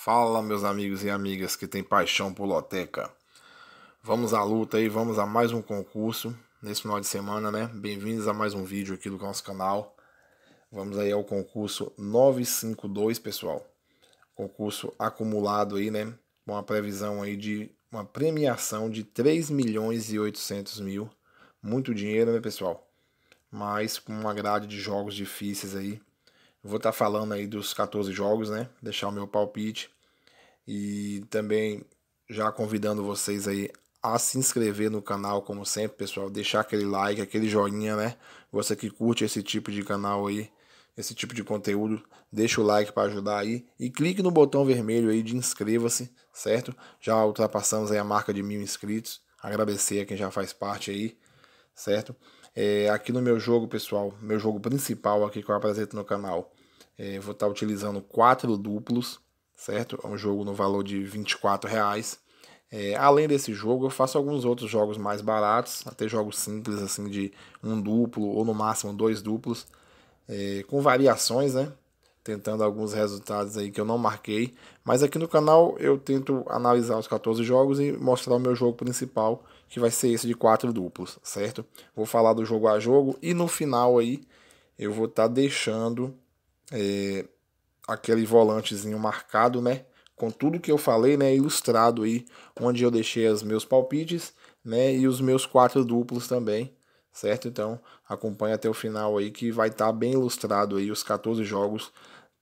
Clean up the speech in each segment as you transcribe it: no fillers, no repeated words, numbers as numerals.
Fala, meus amigos e amigas que têm paixão por loteca. Vamos à luta aí, vamos a mais um concurso nesse final de semana, né? Bem-vindos a mais um vídeo aqui do nosso canal. Vamos aí ao concurso 952, pessoal. Concurso acumulado aí, né? Com uma previsão aí de uma premiação de 3.800.000. Muito dinheiro, né, pessoal? Mas com uma grade de jogos difíceis aí. Vou estar falando aí dos 14 jogos, né? Deixar o meu palpite. E também já convidando vocês aí a se inscrever no canal, como sempre, pessoal. Deixar aquele like, aquele joinha, né? Você que curte esse tipo de canal aí, esse tipo de conteúdo, deixa o like para ajudar aí. E clique no botão vermelho aí de inscreva-se, certo? Já ultrapassamos aí a marca de 1.000 inscritos. Agradecer a quem já faz parte aí, certo? Aqui no meu jogo, pessoal, meu jogo principal aqui que eu apresento no canal, vou estar utilizando 4 duplos, certo? É um jogo no valor de R$ 24. Além desse jogo, eu faço alguns outros jogos mais baratos, até jogos simples, assim, de um duplo ou no máximo 2 duplos, com variações, né? Tentando alguns resultados aí que eu não marquei. Mas aqui no canal eu tento analisar os 14 jogos e mostrar o meu jogo principal, que vai ser esse de 4 duplos, certo? Vou falar do jogo a jogo e no final aí eu vou estar deixando aquele volantezinho marcado, né? Com tudo que eu falei, né? Ilustrado aí, onde eu deixei os meus palpites, né? E os meus 4 duplos também, certo? Então acompanha até o final aí que vai estar bem ilustrado aí os 14 jogos,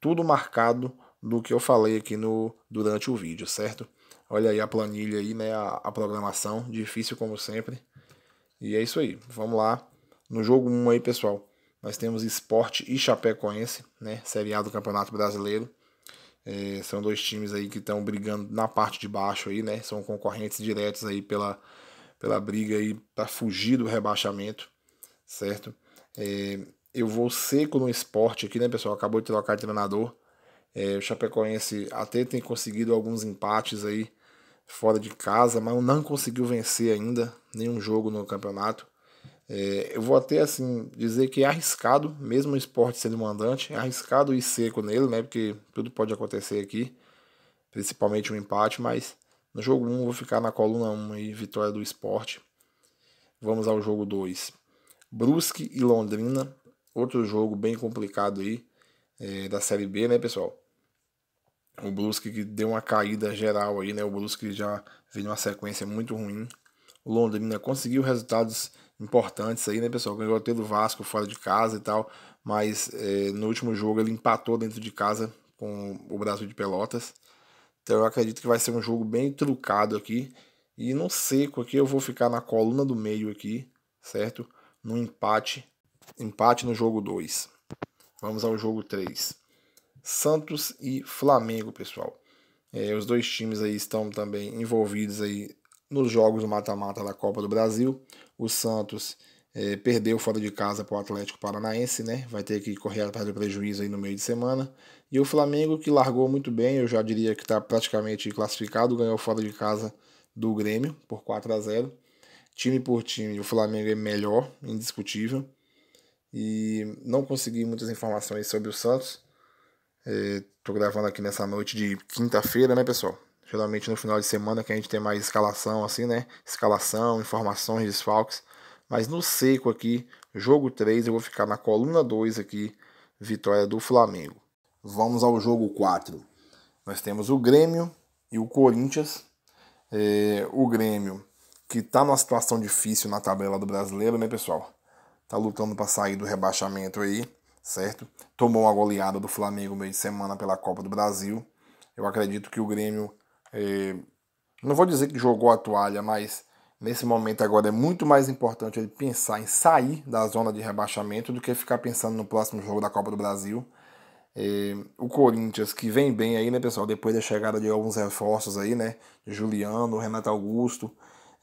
tudo marcado do que eu falei aqui durante o vídeo, certo? Olha aí a planilha aí, né? A programação, difícil como sempre. E é isso aí, vamos lá. No jogo 1 aí, pessoal, nós temos Sport e Chapecoense, né? Série A do Campeonato Brasileiro. São dois times aí que estão brigando na parte de baixo aí, né? São concorrentes diretos aí pela briga aí para fugir do rebaixamento, certo? Eu vou seco no Sport aqui, né, pessoal? Acabou de trocar de treinador. O Chapecoense até tem conseguido alguns empates aí fora de casa, mas não conseguiu vencer ainda nenhum jogo no campeonato. Eu vou até assim dizer que é arriscado, mesmo o Sport sendo mandante, é arriscado ir seco nele, né? Porque tudo pode acontecer aqui, principalmente um empate, mas no jogo 1 vou ficar na coluna 1 aí, vitória do Sport. Vamos ao jogo 2. Brusque e Londrina, outro jogo bem complicado aí, da Série B, né, pessoal? O Brusque que deu uma caída geral aí, né? O Brusque já vem numa sequência muito ruim. O Londrina conseguiu resultados importantes aí, né, pessoal? Ganhou até do Vasco fora de casa e tal, mas no último jogo ele empatou dentro de casa com o Brasil de Pelotas. Então eu acredito que vai ser um jogo bem trucado aqui. E no seco aqui eu vou ficar na coluna do meio aqui, certo? No empate. Empate no jogo 2. Vamos ao jogo 3. Santos e Flamengo, pessoal. Os dois times aí estão também envolvidos aí nos jogos do mata-mata da Copa do Brasil. O Santos perdeu fora de casa para o Atlético Paranaense, né? Vai ter que correr atrás do prejuízo aí no meio de semana. E o Flamengo, que largou muito bem, eu já diria que está praticamente classificado, ganhou fora de casa do Grêmio por 4-0. Time por time, o Flamengo é melhor, indiscutível. E não consegui muitas informações sobre o Santos. Tô gravando aqui nessa noite de quinta-feira, né, pessoal? Geralmente no final de semana que a gente tem mais escalação, assim, né? Escalação, informações, desfalques. Mas no seco aqui, jogo 3, eu vou ficar na coluna 2 aqui, vitória do Flamengo. Vamos ao jogo 4. Nós temos o Grêmio e o Corinthians. O Grêmio, que tá numa situação difícil na tabela do brasileiro, né, pessoal? Tá lutando para sair do rebaixamento aí, certo? Tomou uma goleada do Flamengo meio de semana pela Copa do Brasil. Eu acredito que o Grêmio, não vou dizer que jogou a toalha, mas nesse momento agora é muito mais importante ele pensar em sair da zona de rebaixamento do que ficar pensando no próximo jogo da Copa do Brasil. O Corinthians, que vem bem aí, né, pessoal? Depois da chegada de alguns reforços aí, né? Juliano, Renato Augusto.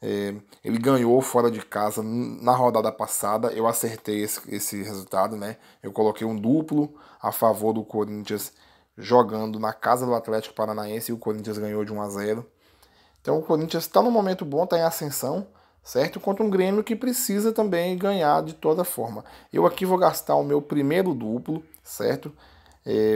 Ele ganhou fora de casa na rodada passada. Eu acertei esse resultado, né? Eu coloquei um duplo a favor do Corinthians jogando na casa do Atlético Paranaense e o Corinthians ganhou de 1-0. Então o Corinthians está num momento bom, está em ascensão, certo? Contra um Grêmio que precisa também ganhar de toda forma. Eu aqui vou gastar o meu primeiro duplo, certo?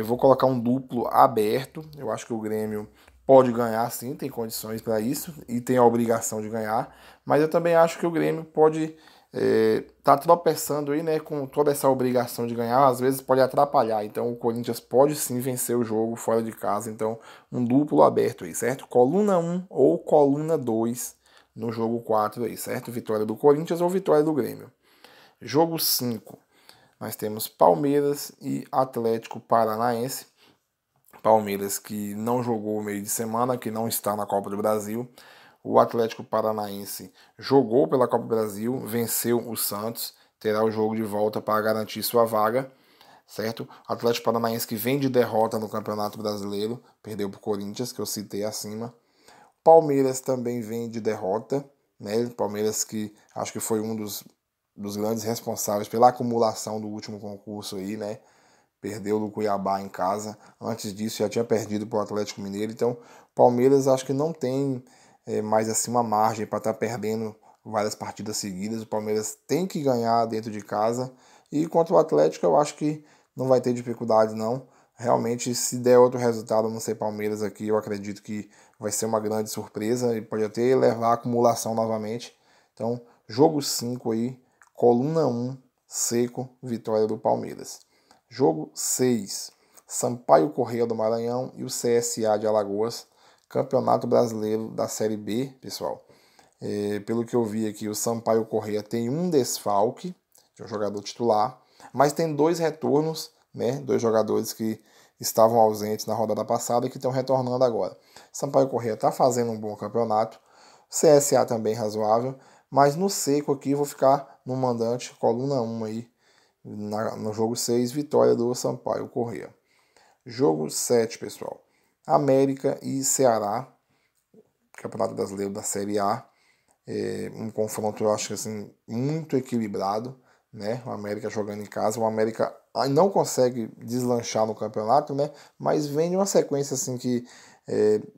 Vou colocar um duplo aberto. Eu acho que o Grêmio pode ganhar sim, tem condições para isso e tem a obrigação de ganhar. Mas eu também acho que o Grêmio pode tá tropeçando aí, né, com toda essa obrigação de ganhar, às vezes pode atrapalhar. Então o Corinthians pode sim vencer o jogo fora de casa. Então um duplo aberto aí, certo? Coluna 1 ou coluna 2 no jogo 4 aí, certo? Vitória do Corinthians ou vitória do Grêmio. Jogo 5. Nós temos Palmeiras e Atlético Paranaense. Palmeiras que não jogou o meio de semana, que não está na Copa do Brasil. O Atlético Paranaense jogou pela Copa do Brasil, venceu o Santos, terá o jogo de volta para garantir sua vaga, certo? O Atlético Paranaense que vem de derrota no Campeonato Brasileiro, perdeu para o Corinthians, que eu citei acima. Palmeiras também vem de derrota, né? Palmeiras que acho que foi um dos grandes responsáveis pela acumulação do último concurso aí, né? Perdeu do Cuiabá em casa. Antes disso já tinha perdido para o Atlético Mineiro. Então, Palmeiras acho que não tem mais assim uma margem para estar perdendo várias partidas seguidas. O Palmeiras tem que ganhar dentro de casa. E contra o Atlético eu acho que não vai ter dificuldade não. Realmente, se der outro resultado, não ser Palmeiras aqui, eu acredito que vai ser uma grande surpresa e pode até levar a acumulação novamente. Então, jogo 5 aí, coluna 1, seco, vitória do Palmeiras. Jogo 6, Sampaio Corrêa do Maranhão e o CSA de Alagoas, Campeonato Brasileiro da Série B, pessoal. Pelo que eu vi aqui, o Sampaio Corrêa tem um desfalque, de um jogador titular, mas tem dois retornos, né? Dois jogadores que estavam ausentes na rodada passada e que estão retornando agora. Sampaio Corrêa está fazendo um bom campeonato, CSA também razoável, mas no seco aqui eu vou ficar no mandante, coluna 1 aí, no jogo 6, vitória do Sampaio Corrêa. Jogo 7, pessoal. América e Ceará, Campeonato Brasileiro da Série A. Um confronto, eu acho assim, muito equilibrado, né? O América jogando em casa. O América não consegue deslanchar no campeonato, né? Mas vem de uma sequência assim que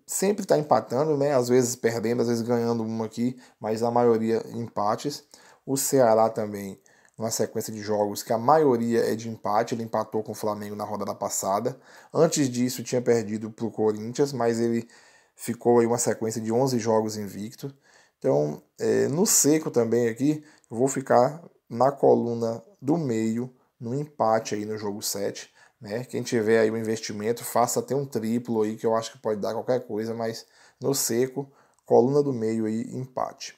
sempre está empatando, né? Às vezes perdendo, às vezes ganhando uma aqui, mas a maioria empates. O Ceará também, uma sequência de jogos que a maioria é de empate. Ele empatou com o Flamengo na rodada passada. Antes disso tinha perdido para o Corinthians, mas ele ficou aí uma sequência de 11 jogos invicto. Então, no seco também aqui, eu vou ficar na coluna do meio, no empate aí no jogo 7. Né? Quem tiver aí o investimento, faça até um triplo aí, que eu acho que pode dar qualquer coisa, mas no seco, coluna do meio aí, empate.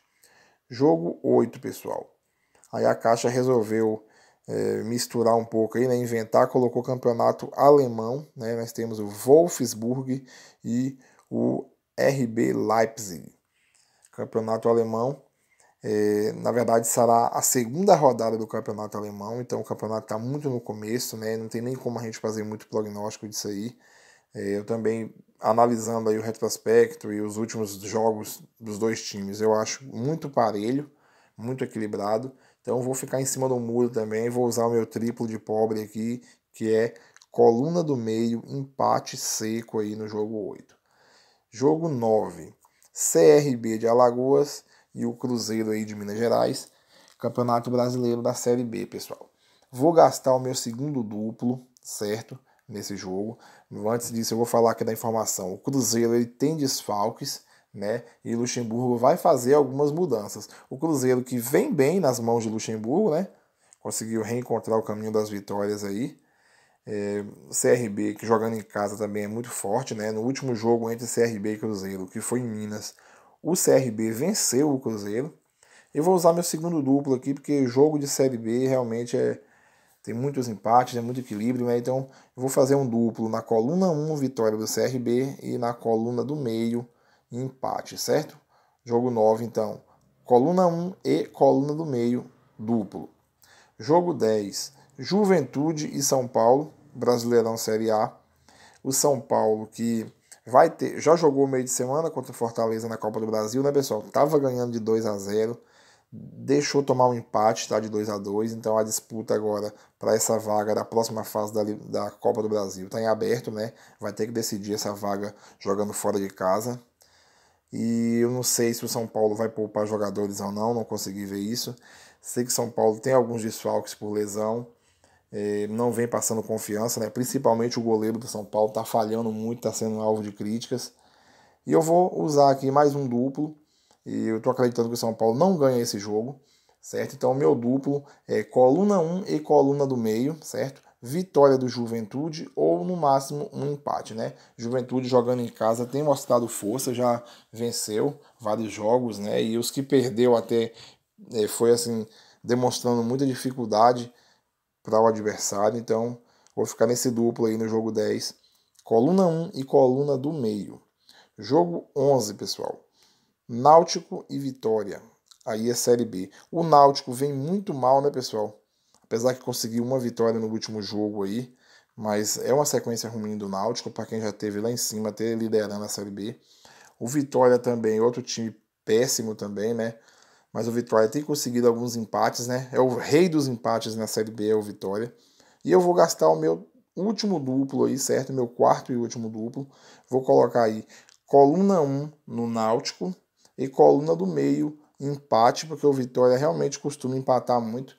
Jogo 8, pessoal. Aí a Caixa resolveu misturar um pouco aí, né? Inventar, colocou campeonato alemão, né? Nós temos o Wolfsburg e o RB Leipzig. Campeonato alemão. Na verdade, será a segunda rodada do campeonato alemão, então o campeonato está muito no começo, né? Não tem nem como a gente fazer muito prognóstico disso aí. Eu também, analisando aí o retrospecto e os últimos jogos dos dois times, eu acho muito parelho, muito equilibrado. Então vou ficar em cima do muro também, vou usar o meu triplo de pobre aqui, que é coluna do meio, empate seco aí no jogo 8. Jogo 9, CRB de Alagoas e o Cruzeiro aí de Minas Gerais, Campeonato Brasileiro da Série B, pessoal. Vou gastar o meu segundo duplo, certo? Nesse jogo. Antes disso, eu vou falar aqui da informação. O Cruzeiro ele tem desfalques, né? E Luxemburgo vai fazer algumas mudanças. O Cruzeiro que vem bem nas mãos de Luxemburgo, né? Conseguiu reencontrar o caminho das vitórias aí. CRB, que jogando em casa também é muito forte, né? No último jogo entre CRB e Cruzeiro, que foi em Minas, o CRB venceu o Cruzeiro. Eu vou usar meu segundo duplo aqui, porque jogo de Série B realmente tem muitos empates, é muito equilíbrio, né? Então eu vou fazer um duplo na coluna 1, vitória do CRB, e na coluna do meio, empate, certo? Jogo 9, então, coluna 1 e coluna do meio, duplo. Jogo 10, Juventude e São Paulo, Brasileirão Série A. O São Paulo que já jogou meio de semana contra o Fortaleza na Copa do Brasil, né, pessoal? Tava ganhando de 2-0, deixou tomar um empate, tá, de 2-2, então a disputa agora para essa vaga da próxima fase da Copa do Brasil tá em aberto, né? Vai ter que decidir essa vaga jogando fora de casa. E eu não sei se o São Paulo vai poupar jogadores ou não consegui ver isso. Sei que São Paulo tem alguns desfalques por lesão. não vem passando confiança, né? Principalmente o goleiro do São Paulo está falhando muito, está sendo alvo de críticas. E eu vou usar aqui mais um duplo, e eu estou acreditando que o São Paulo não ganha esse jogo, certo? Então o meu duplo é coluna 1 e coluna do meio, certo? Vitória do Juventude ou no máximo um empate, né? Juventude jogando em casa tem mostrado força, já venceu vários jogos, né? E os que perdeu até foi assim, demonstrando muita dificuldade para o adversário. Então vou ficar nesse duplo aí no jogo 10, coluna 1 e coluna do meio. Jogo 11, pessoal. Náutico e Vitória. Aí é Série B. O Náutico vem muito mal, né, pessoal? Apesar que conseguiu uma vitória no último jogo aí, mas é uma sequência ruim do Náutico, para quem já teve lá em cima, até liderando a Série B. O Vitória também, outro time péssimo também, né? Mas o Vitória tem conseguido alguns empates, né? É o rei dos empates na Série B, é o Vitória. E eu vou gastar o meu último duplo aí, certo? Meu quarto e último duplo. Vou colocar aí coluna 1 no Náutico e coluna do meio empate, porque o Vitória realmente costuma empatar muito.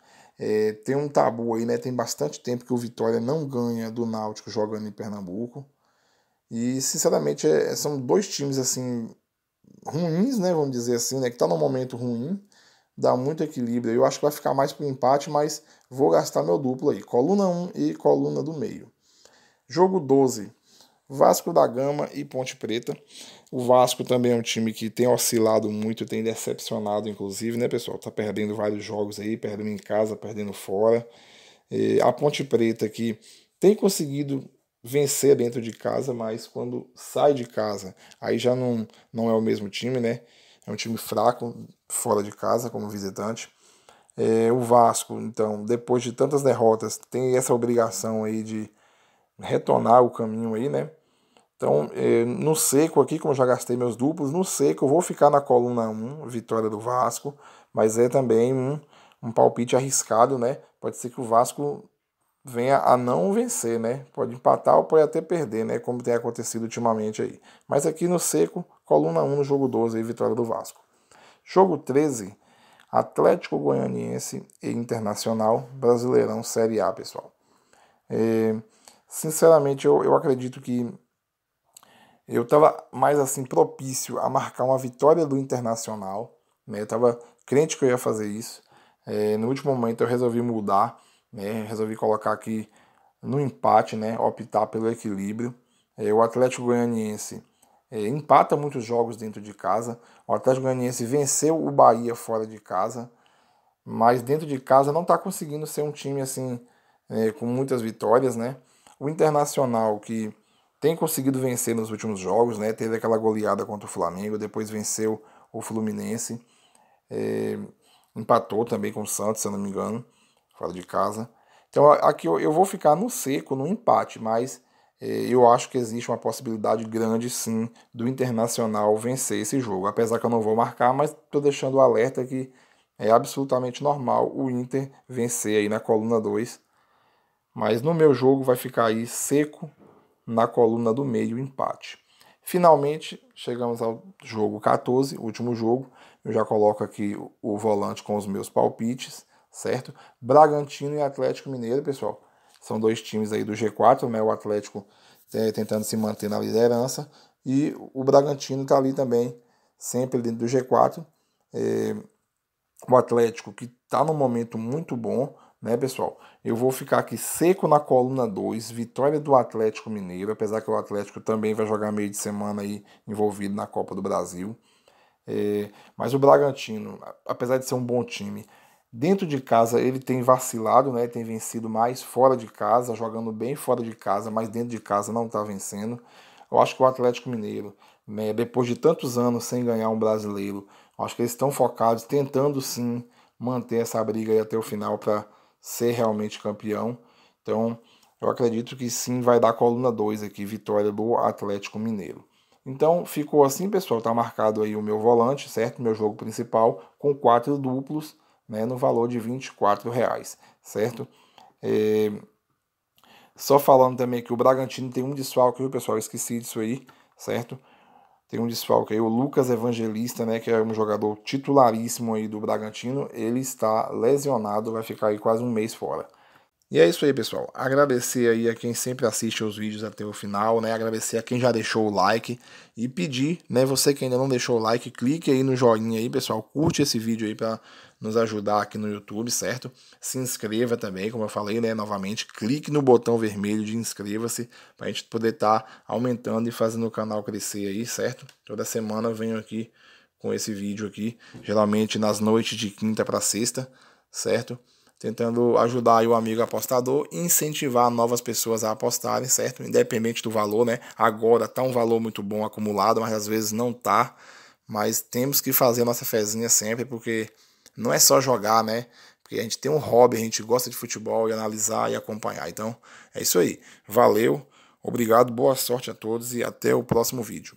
Tem um tabu aí, né? Tem bastante tempo que o Vitória não ganha do Náutico jogando em Pernambuco. E, sinceramente, são dois times, assim, ruins, né? Vamos dizer assim, né? Que tá num momento ruim, dá muito equilíbrio. Eu acho que vai ficar mais pro empate, mas vou gastar meu duplo aí. Coluna 1 e coluna do meio. Jogo 12. Vasco da Gama e Ponte Preta. O Vasco também é um time que tem oscilado muito, tem decepcionado, inclusive, né, pessoal? Tá perdendo vários jogos aí, perdendo em casa, perdendo fora. A Ponte Preta que tem conseguido vencer dentro de casa, mas quando sai de casa, aí já não é o mesmo time, né? É um time fraco fora de casa, como visitante. O Vasco, então, depois de tantas derrotas, tem essa obrigação aí de retornar o caminho aí, né? Então, no seco aqui, como eu já gastei meus duplos, no seco eu vou ficar na coluna 1, vitória do Vasco, mas é também um palpite arriscado, né? Pode ser que o Vasco venha a não vencer, né? Pode empatar ou pode até perder, né? Como tem acontecido ultimamente aí. Mas aqui no seco, coluna 1 no jogo 12, aí, vitória do Vasco. Jogo 13, Atlético Goianiense e Internacional, Brasileirão Série A, pessoal. Sinceramente, eu acredito que eu estava mais assim propício a marcar uma vitória do Internacional, né? Eu estava crente que eu ia fazer isso. No último momento eu resolvi mudar, né? Resolvi colocar aqui no empate, né? Optar pelo equilíbrio. O Atlético Goianiense empata muitos jogos dentro de casa. O Atlético Goianiense venceu o Bahia fora de casa, mas dentro de casa não está conseguindo ser um time assim com muitas vitórias, né? O Internacional que tem conseguido vencer nos últimos jogos, né? Teve aquela goleada contra o Flamengo, depois venceu o Fluminense, é, empatou também com o Santos, se eu não me engano, fora de casa. Então aqui eu vou ficar no seco, no empate, mas eu acho que existe uma possibilidade grande sim do Internacional vencer esse jogo. Apesar que eu não vou marcar, mas estou deixando o alerta que é absolutamente normal o Inter vencer aí na coluna 2. Mas no meu jogo vai ficar aí seco na coluna do meio, empate. Finalmente, chegamos ao jogo 14, último jogo. Eu já coloco aqui o volante com os meus palpites, certo? Bragantino e Atlético Mineiro, pessoal. São dois times aí do G4, né? O Atlético tentando se manter na liderança e o Bragantino está ali também, sempre dentro do G4. O Atlético que está num momento muito bom, né, pessoal? Eu vou ficar aqui seco na coluna 2, vitória do Atlético Mineiro, apesar que o Atlético também vai jogar meio de semana aí envolvido na Copa do Brasil. Mas o Bragantino, apesar de ser um bom time, dentro de casa ele tem vacilado, né? Tem vencido mais fora de casa, jogando bem fora de casa, mas dentro de casa não está vencendo. Eu acho que o Atlético Mineiro, né, depois de tantos anos sem ganhar um brasileiro, acho que eles estão focados, tentando sim manter essa briga aí até o final para ser realmente campeão. Então, eu acredito que sim vai dar coluna 2 aqui, vitória do Atlético Mineiro. Então, ficou assim, pessoal, tá marcado aí o meu volante, certo? Meu jogo principal, com 4 duplos, né, no valor de R$ 24, certo? Só falando também que o Bragantino tem um desfalque, viu, pessoal? Eu esqueci disso aí, certo? Tem um desfalque aí, o Lucas Evangelista, né, que é um jogador titularíssimo aí do Bragantino, ele está lesionado, vai ficar aí quase um mês fora. E é isso aí, pessoal. Agradecer aí a quem sempre assiste os vídeos até o final, né? Agradecer a quem já deixou o like e pedir, né? Você que ainda não deixou o like, clique aí no joinha aí, pessoal. Curte esse vídeo aí para nos ajudar aqui no YouTube, certo? Se inscreva também, como eu falei, né? Novamente, clique no botão vermelho de inscreva-se para a gente poder estar aumentando e fazendo o canal crescer aí, certo? Toda semana eu venho aqui com esse vídeo aqui, geralmente nas noites de quinta para sexta, certo? Tentando ajudar aí o amigo apostador e incentivar novas pessoas a apostarem, certo? Independente do valor, né? Agora tá um valor muito bom acumulado, mas às vezes não tá. Mas temos que fazer a nossa fezinha sempre, porque não é só jogar, né? Porque a gente tem um hobby, a gente gosta de futebol e analisar e acompanhar. Então, é isso aí. Valeu, obrigado, boa sorte a todos e até o próximo vídeo.